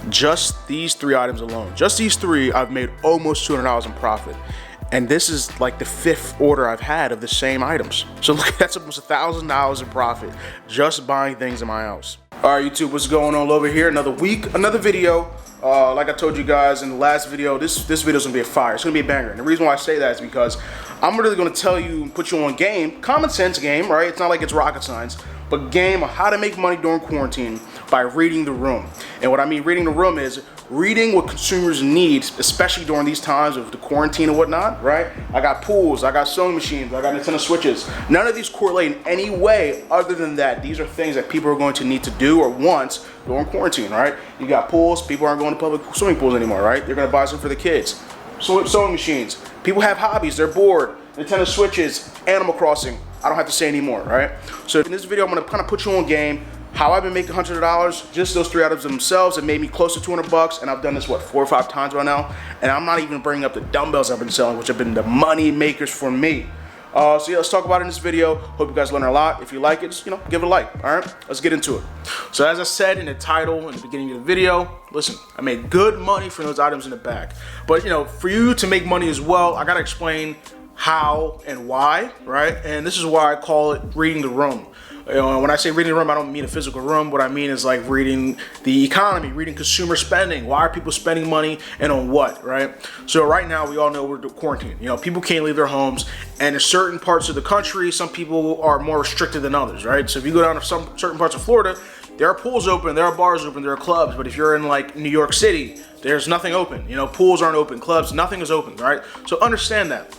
Just these 3 items alone, just these 3, I've made almost $200 in profit. And this is like the 5th order I've had of the same items. So look, that's almost $1,000 in profit just buying things in my house. All right, YouTube, what's going on? Lova here, another week, another video. Like I told you guys in the last video, this video is gonna be a fire. It's gonna be a banger. And the reason why I say that is because I'm really gonna tell you, put you on game, common sense game, right? It's not like it's rocket science, but game of how to make money during quarantine by reading the room. And what I mean reading the room is reading what consumers need, especially during these times of the quarantine and whatnot, right? I got pools, I got sewing machines, I got Nintendo Switches. None of these correlate in any way other than that these are things that people are going to need to do or want during quarantine, right? You got pools, people aren't going to public swimming pools anymore, right? They're gonna buy some for the kids. Sewing machines, people have hobbies, they're bored. Nintendo Switches, Animal Crossing, I don't have to say anymore, right? So in this video, I'm gonna kind of put you on game, how I've been making $100, just those 3 items themselves. It made me close to 200 bucks, and I've done this, what, 4 or 5 times by now? And I'm not even bringing up the dumbbells I've been selling, which have been the money makers for me. So yeah, let's talk about it in this video. Hope you guys learn a lot. If you like it, just, give it a like, all right? Let's get into it. So as I said in the title, in the beginning of the video, listen, I made good money from those items in the back. But, for you to make money as well, I gotta explain how and why, right? And this is why I call it reading the room. When I say reading the room, I don't mean a physical room. What I mean is like reading the economy, reading consumer spending. Why are people spending money and on what, right? So right now, we all know we're quarantined. People can't leave their homes. And in certain parts of the country, some people are more restricted than others, right? So if you go down to some certain parts of Florida, there are pools open, there are bars open, there are clubs. But if you're in like New York City, there's nothing open. Pools aren't open, clubs, nothing is open, right? So understand that.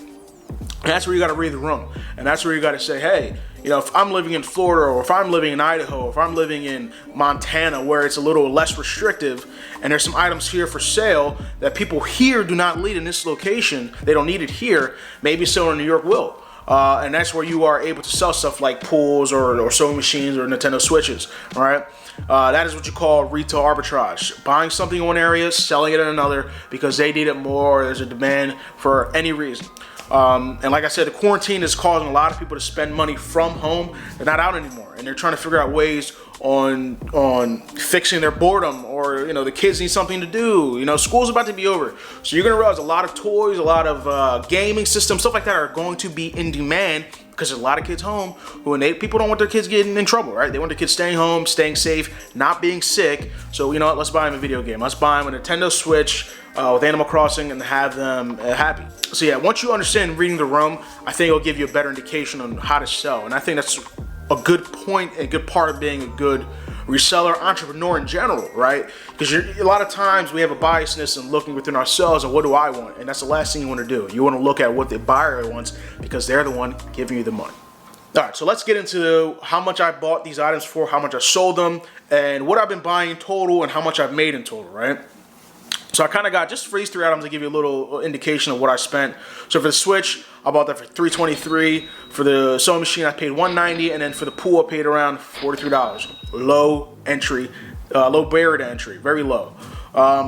And that's where you got to read the room. And that's where you got to say, hey, if I'm living in Florida, or if I'm living in Idaho, or if I'm living in Montana where it's a little less restrictive and there's some items here for sale that people here do not need in this location, they don't need it here, maybe someone in New York will. And that's where you are able to sell stuff like pools or sewing machines or Nintendo Switches, all right? That is what you call retail arbitrage. Buying something in one area, selling it in another because they need it more, or there's a demand for any reason. And like I said, the quarantine is causing a lot of people to spend money from home. They're not out anymore, and they're trying to figure out ways on fixing their boredom, or the kids need something to do. School's about to be over, so you're gonna realize a lot of toys, a lot of gaming systems, stuff like that are going to be in demand because there's a lot of kids home people don't want their kids getting in trouble, right? They want their kids staying home, staying safe, not being sick. So you know what? Let's buy them a video game. Let's buy them a Nintendo Switch with Animal Crossing and have them happy. So yeah, once you understand reading the room, I think it'll give you a better indication on how to sell. And I think that's a good point, a good part of being a good reseller, entrepreneur in general, right? Because a lot of times we have a biasness in looking within ourselves and what do I want? And that's the last thing you want to do. You want to look at what the buyer wants because they're the one giving you the money. All right, so let's get into how much I bought these items for, how much I sold them, and what I've been buying in total and how much I've made in total, right? So I kind of got, just for these 3 items, to give you a little indication of what I spent. So for the Switch, I bought that for $323. For the sewing machine, I paid $190, and then for the pool, I paid around $43. Low entry, low barrier to entry, very low.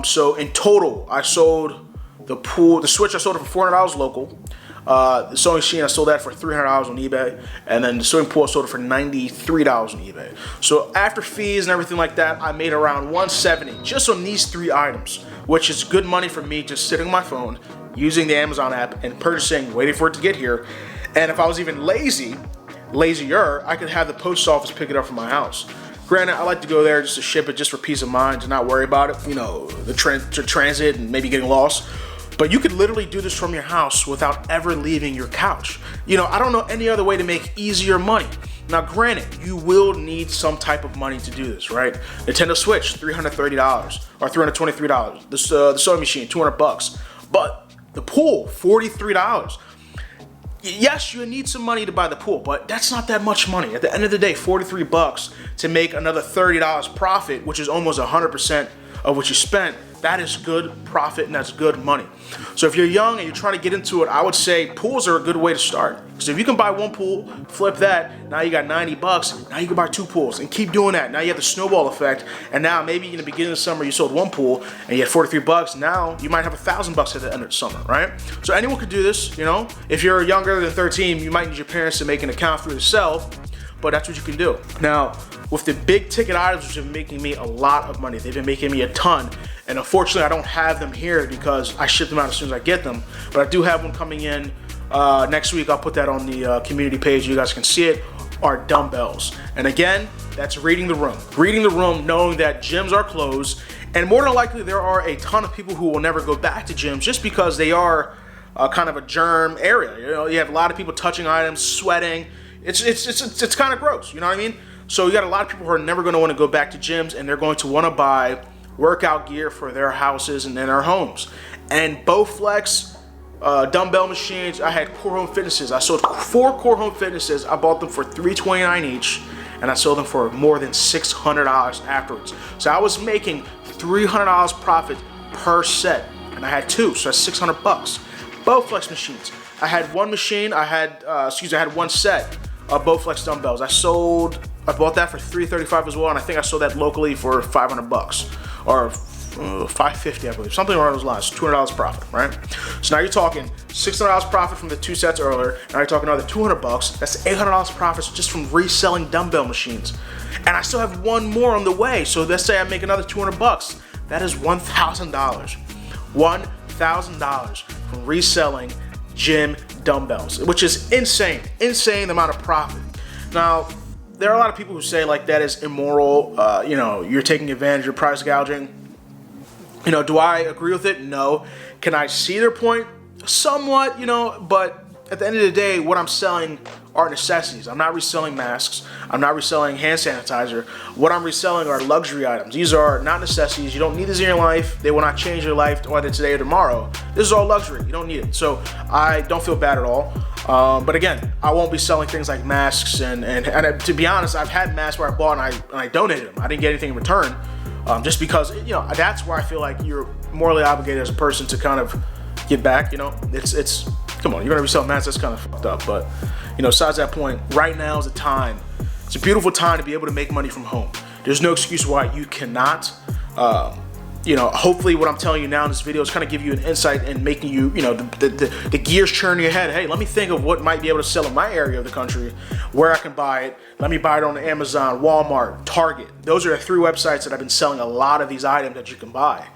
So in total, I sold the Switch, I sold it for $400 local. The sewing machine, I sold that for $300 on eBay, and then the swimming pool, I sold it for $93 on eBay. So after fees and everything like that, I made around $170 just on these 3 items, which is good money for me just sitting on my phone, using the Amazon app and purchasing, waiting for it to get here. And if I was even lazier, I could have the post office pick it up from my house. Granted, I like to go there just to ship it, just for peace of mind, to not worry about it, the transit and maybe getting lost. But you could literally do this from your house without ever leaving your couch. I don't know any other way to make easier money. Now, granted, you will need some type of money to do this, right? Nintendo Switch, $330 or $323. The sewing machine, $200. But the pool, $43. Yes, you need some money to buy the pool, but that's not that much money. At the end of the day, $43 to make another $30 profit, which is almost 100% of what you spent. That is good profit and that's good money. So if you're young and you're trying to get into it, I would say pools are a good way to start. Because if you can buy one pool, flip that, now you got $90, now you can buy 2 pools and keep doing that. Now you have the snowball effect, and now maybe in the beginning of the summer you sold 1 pool and you had $43, now you might have $1,000 at the end of the summer, right? So anyone could do this, If you're younger than 13, you might need your parents to make an account for yourself, but that's what you can do. Now, with the big ticket items, which have been making me a lot of money, they've been making me a ton. And unfortunately, I don't have them here because I ship them out as soon as I get them. But I do have one coming in next week. I'll put that on the community page. You guys can see it. Are dumbbells. And again, that's reading the room. Reading the room, knowing that gyms are closed. And more than likely, there are a ton of people who will never go back to gyms just because they are kind of a germ area. You know, you have a lot of people touching items, sweating. It's kind of gross. You know what I mean? So you got a lot of people who are never going to want to go back to gyms, and they're going to want to buy workout gear for their houses and in their homes. And Bowflex dumbbell machines, I had Core Home Fitnesses. I sold 4 Core Home Fitnesses. I bought them for $329 each, and I sold them for more than $600 afterwards. So I was making $300 profit per set, and I had 2, so that's $600. Bowflex machines. I had one machine. I had one set of Bowflex dumbbells. I bought that for $335 as well, and I think I sold that locally for $500 or $550, I believe, something around those lines. $200 profit, right? So now you're talking $600 profit from the 2 sets earlier. Now you're talking another $200. That's $800 profits just from reselling dumbbell machines. And I still have one more on the way. So let's say I make another $200. That is $1,000. $1,000 from reselling gym dumbbells, which is insane amount of profit. Now, there are a lot of people who say like that is immoral. You know, you're taking advantage of price gouging. You know, do I agree with it? No. Can I see their point? Somewhat, you know, but at the end of the day, what I'm selling are necessities. I'm not reselling masks. I'm not reselling hand sanitizer. What I'm reselling are luxury items. These are not necessities. You don't need this in your life. They will not change your life whether today or tomorrow. This is all luxury. You don't need it. So I don't feel bad at all. But again, I won't be selling things like masks and to be honest, I've had masks where I bought and I donated them. I didn't get anything in return. Just because, you know, that's where I feel like you're morally obligated as a person to kind of give back. You know, it's come on, you're gonna resell masks, that's kind of fucked up. But you know, besides that point, right now is the time. It's a beautiful time to be able to make money from home. There's no excuse why you cannot. You know, hopefully what I'm telling you now in this video is kind of give you an insight and making you, you know, the gears churn in your head. Hey, let me think of what might be able to sell in my area of the country, where I can buy it. Let me buy it on Amazon, Walmart, Target. Those are the 3 websites that I've been selling a lot of these items that you can buy.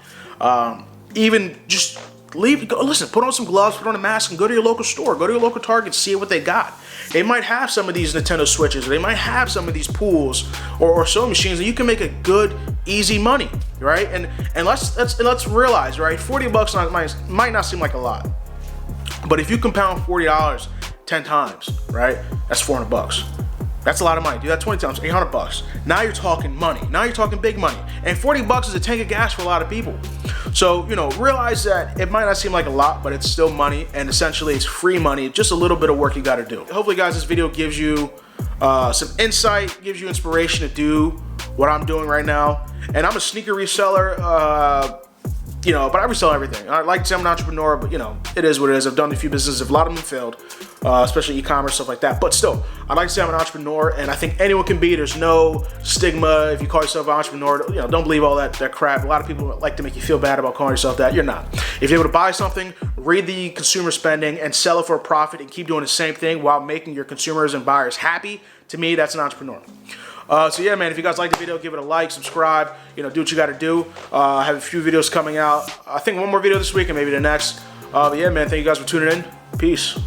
Even just listen, put on some gloves, put on a mask, and go to your local store, go to your local Target, see what they got. They might have some of these Nintendo Switches, or they might have some of these pools or sewing machines, and you can make a good, easy money, right? And let's realize, right? $40 might not seem like a lot, but if you compound $40 10 times, right? That's $400. That's a lot of money. Do that 20 times, $800. Now you're talking money. Now you're talking big money. And $40 is a tank of gas for a lot of people. So, you know, realize that it might not seem like a lot, but it's still money, and essentially it's free money, just a little bit of work you got to do. Hopefully, guys, this video gives you some insight, gives you inspiration to do what I'm doing right now. And I'm a sneaker reseller, you know, but I resell everything. I like to say I'm an entrepreneur, but you know, it is what it is. I've done a few businesses, a lot of them failed, especially e-commerce, stuff like that. But still, I like to say I'm an entrepreneur, and I think anyone can be. There's no stigma if you call yourself an entrepreneur. You know, don't believe all that crap. A lot of people like to make you feel bad about calling yourself that. You're not. If you're able to buy something, read the consumer spending, and sell it for a profit, and keep doing the same thing while making your consumers and buyers happy, to me, that's an entrepreneur. So yeah, man, if you guys like the video, give it a like, subscribe, you know, do what you got to do. I have a few videos coming out. I think one more video this week and maybe the next. But yeah, man, thank you guys for tuning in. Peace.